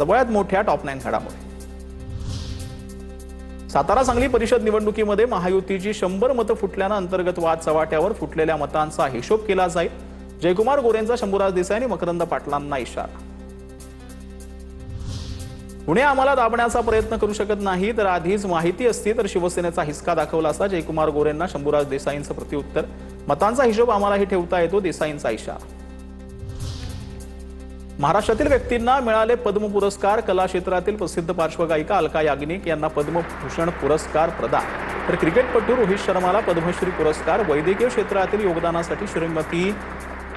वयात मोठ्या टॉप 9 घडामोडी। सातारा सांगली परिषद निवडणुकीमध्ये महायुतीची 100 मतं फुटल्यानं अंतर्गत वाद चव्हाट्यावर फुटलेल्या मतांचा हिशोब केला जाईल। जयकुमार गोरेंचा शंभूराज देसाई आणि मकरंद पाटलांना इशारा। पुणे आम्हाला दाबण्याचा प्रयत्न करू शकत नाही, तर आधीच माहिती असती तर शिवसेनेचा हिसका दाखवला असता। जयकुमार गोरेंना शंभूराज देसाईंचं प्रत्युत्तर। मतांचा हिशोब आम्हालाही ठेवता येतो, देसाईंचा इशारा। महाराष्ट्रातील व्यक्तींना मिळाले पद्म पुरस्कार। कला क्षेत्रातील प्रसिद्ध पार्श्वगायिका अलका याग्निक यांना पद्मभूषण पुरस्कार प्रदान, तर क्रिकेटपटू रोहित शर्माला पद्मश्री पुरस्कार। वैद्यकीय क्षेत्रातील योगदानासाठी श्रीमती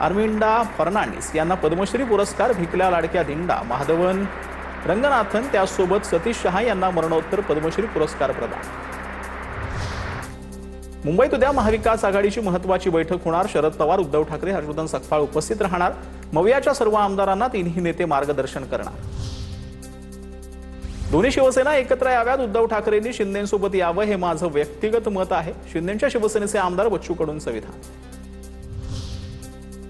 आर्मिंडा फर्नांडिस यांना पद्मश्री पुरस्कार। भिकल्या लाडक्या दिंडा माधवन रंगनाथन त्यासोबत सतीश शहा यांना मरणोत्तर पद्मश्री पुरस्कार प्रदान। मुंबईत उद्या महाविकास आघाडीची महत्त्वाची बैठक होणार। शरद पवार, उद्धव ठाकरे, हर्षवर्धन सपकाळ उपस्थित राहणार। मवियाच्या सर्व आमदारांना तिन्ही नेते मार्गदर्शन करणार। दोन्ही शिवसेना एकत्र याव्यात। उद्धव ठाकरेंनी शिंदेंसोबत यावं हे माझं व्यक्तिगत मत आहे। शिंदेंच्या शिवसेनेचे आमदार बच्चू कडूंचं विधान।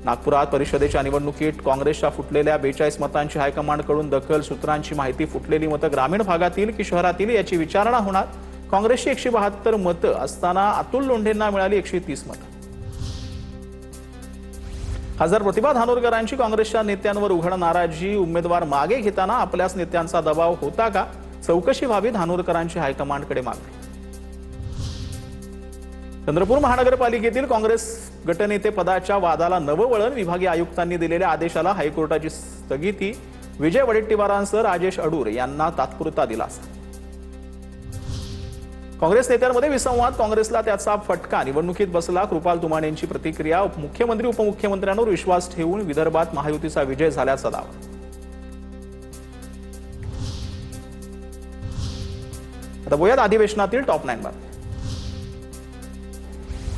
नागपुरात परिषदेच्या निवडणुकीत काँग्रेसच्या फुटलेल्या 42 मतांची हायकमांडकडून दखल। सूत्रांची माहिती फुटलेली मतं ग्रामीण भागातील की शहरातील याची विचारणा होणार। काँग्रेसची 172 मतं असताना अतुल लोंढेंना मिळाली 130 मतं। खासदार प्रतिभा धानोरकरांची काँग्रेसच्या नेत्यांवर उघड नाराजी। उमेदवार मागे घेताना आपल्याच नेत्यांचा दबाव होता का? चौकशी व्हावी, धानोरकरांची हायकमांडकडे मागणी। चंद्रपूर महानगरपालिकेतील काँग्रेस गटनेते पदाच्या वादाला नवं वळण। विभागीय आयुक्तांनी दिलेल्या आदेशाला हायकोर्टाची स्थगिती। विजय वडेट्टीवारांसह राजेश अडूर यांना तात्पुरता दिलासा। काँग्रेस नेत्यांमध्ये विसंवाद, काँग्रेसला त्याचा फटका। निवडणुकीत बसला। कृपाल तुमानेंची प्रतिक्रिया। मुख्यमंत्री उपमुख्यमंत्र्यांवर विश्वास ठेवून विदर्भात महायुतीचा विजय झाल्याचा दावा। आता बोयात अधिवेशनातील टॉप 9 बातम्या।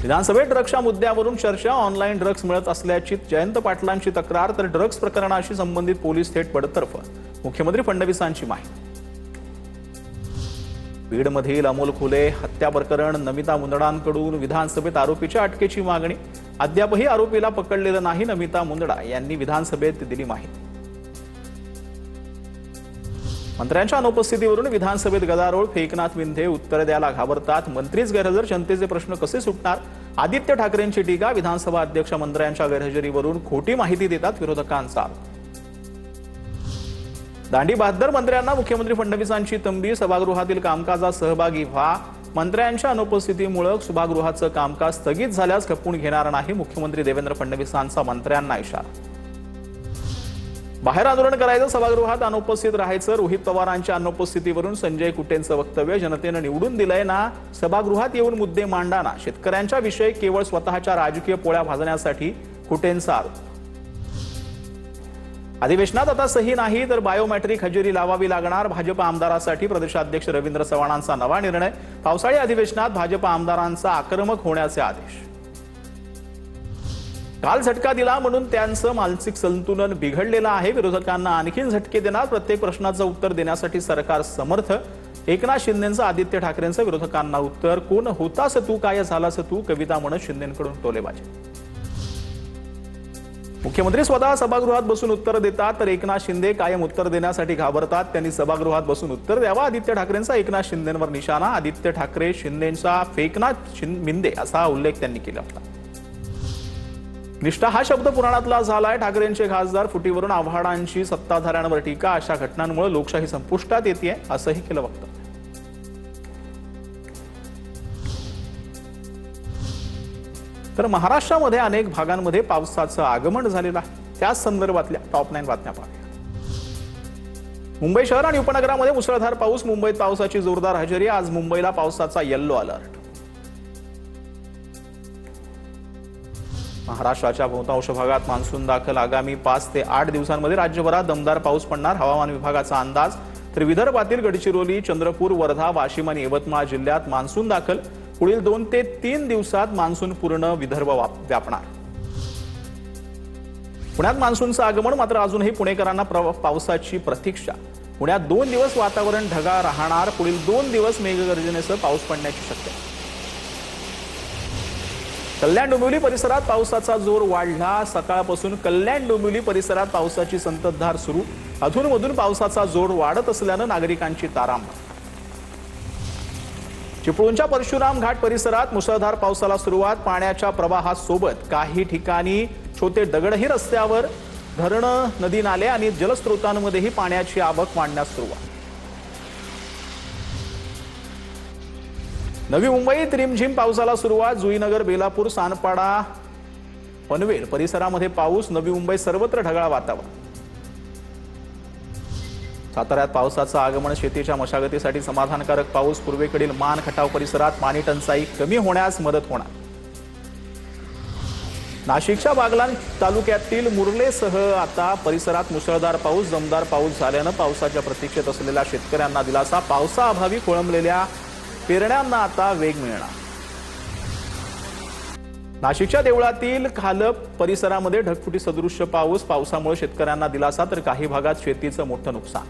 विधानसभेत ड्रग्सच्या मुद्द्यावरून चर्चा। ऑनलाईन ड्रग्स मिळत असल्याची जयंत पाटलांची तक्रार, तर ड्रग्स प्रकरणाशी संबंधित पोलीस थेट बडतर्फ। मुख्यमंत्री फडणवीसांची माहिती। बीडमधील अमोल खुले हत्या प्रकरण। नमिता मुंदडांकडून विधानसभेत आरोपीच्या अटकेची मागणी। अद्यापही आरोपीला पकडलेलं नाही। नमिता मुंदडा यांनी विधानसभेत दिली माहिती। मंत्र्यांच्या अनुपस्थितीवरून विधानसभेत गदारोळ। एकनाथ शिंदे उत्तर द्यायला घाबरतात। मंत्रीच गैरहजर, जनतेचे प्रश्न कसे सुटणार? आदित्य ठाकरेंची टीका। विधानसभा अध्यक्ष मंत्र्यांच्या गैरहजेरीवरून खोटी माहिती देतात, विरोधकांचा आरोप। दांडी बहादर मंत्र्यांना मुख्यमंत्री फडणवीसांची तंबी। सभागृहातील कामकाजात सहभागी व्हा। मंत्र्यांच्या अनुपस्थितीमुळे सभागृहाचं कामकाज स्थगित झाल्यास खपवून घेणार नाही। मुख्यमंत्री देवेंद्र फडणवीसांचा मंत्र्यांना इशारा। बाहेर आंदोलन करायचं, सभागृहात अनुपस्थित राहायचं। रोहित पवारांच्या अनुपस्थितीवरून संजय कुटेंचं वक्तव्य। जनतेनं निवडून दिलंय ना, सभागृहात येऊन मुद्दे मांडा ना। शेतकऱ्यांच्या विषय केवळ स्वतःच्या राजकीय पोळ्या भाजण्यासाठी कुटेंचा आरोप। अधिवेशनात आता सही नाही तर बायोमेट्रिक हजेरी लावावी लागणार। भाजप आमदारासाठी प्रदेशाध्यक्ष रवींद्र चव्हाणांचा नवा निर्णय। पावसाळी अधिवेशनात भाजप आमदारांचा आक्रमक होण्याचे आदेश। काल झटका दिला म्हणून त्यांचं मानसिक संतुलन बिघडलेलं आहे। विरोधकांना आणखीन झटके देणार। प्रत्येक प्रश्नाचं उत्तर देण्यासाठी सरकार समर्थ। एकनाथ शिंदेंचं आदित्य ठाकरेंचं विरोधकांना उत्तर। कोण होतास तू, काय झालास तू, कविता म्हणत शिंदेंकडून टोलेबाजी। मुख्यमंत्री स्वतः सभागृहात बसून उत्तर देतात, तर एकनाथ शिंदे कायम उत्तर देण्यासाठी घाबरतात। त्यांनी सभागृहात बसून उत्तर द्यावा। आदित्य ठाकरेंचा एकनाथ शिंदेंवर निशाणा। आदित्य ठाकरे शिंदेंचा फेकनाथ मिंदे असा उल्लेख त्यांनी केला होता। निष्ठा हा शब्द पुराणातला झालाय। ठाकरेंचे खासदार फुटीवरून आव्हाडांची सत्ताधाऱ्यांवर टीका। अशा घटनांमुळे लोकशाही संपुष्टात येते असंही केलं वक्तव्य। तर महाराष्ट्रामध्ये अनेक भागांमध्ये पावसाचं आगमन झालेलं आहे। त्याच संदर्भातल्या टॉप 9 बातम्या पाहूया। मुंबई शहर आणि उपनगरामध्ये मुसळधार पाऊस। मुंबईत पावसाची जोरदार हजेरी। आज मुंबईला पावसाचा येलो अलर्ट। महाराष्ट्राच्या बहुतांश भागात मान्सून दाखल। आगामी 5 ते 8 दिवसांमध्ये राज्यभरात दमदार पाऊस पडणार, हवामान विभागाचा अंदाज। तर विदर्भातील गडचिरोली, चंद्रपूर, वर्धा, वाशिम आणि यवतमाळ जिल्ह्यात मान्सून दाखल। पुढील 2 ते 3 दिवसात मान्सून पूर्ण विदर्भ व्यापणार। पुण्यात मान्सूनचं आगमन, मात्र अजूनही पुणेकरांना पावसाची प्रतीक्षा। पुण्यात 2 दिवस वातावरण ढगाळ राहणार। पुढील 2 दिवस मेघगर्जनेसह पाऊस पडण्याची शक्यता। कल्याण डोंबिवली परिसरात पावसाचा जोर वाढला। सकाळपासून कल्याण डोंबिवली परिसरात पावसाची संततधार सुरू। अधूनमधून पावसाचा जोर वाढत असल्याने नागरिकांची तारांबळ। चिपळूणच्या परशुराम घाट परिसरात मुसळधार पावसाला सुरुवात। पाण्याच्या प्रवाहासोबत काही ठिकाणी छोटे दगडही रस्त्यावर, धरणं, नदी नाले आणि जलस्रोतांमध्येही पाण्याची आवक वाढण्यास सुरुवात। नवी मुंबईत रिमझिम पावसाला सुरुवात। जुईनगर, बेलापूर, सानपाडा, पनवेल परिसरामध्ये पाऊस। नवी मुंबई सर्वत्र ढगाळ वातावरण। साताऱ्यात पावसाचं आगमन। शेतीच्या मशागतीसाठी समाधानकारक पाऊस। पूर्वेकडील मान खटाव परिसरात पाणी टंचाई कमी होण्यास मदत होणार। नाशिकच्या बागलाण तालुक्यातील मुर्लेसह आता परिसरात मुसळधार पाऊस। दमदार पाऊस झाल्यानं पावसाच्या प्रतीक्षेत असलेल्या शेतकऱ्यांना दिलासा। पावसाअभावी खोळंबलेल्या पेरण्यांना आता वेग मिळणार। नाशिकच्या देवळातील खालप परिसरामध्ये ढगफुटी सदृश्य पाऊस। पावसामुळे शेतकऱ्यांना दिलासा, तर काही भागात शेतीचं मोठं नुकसान।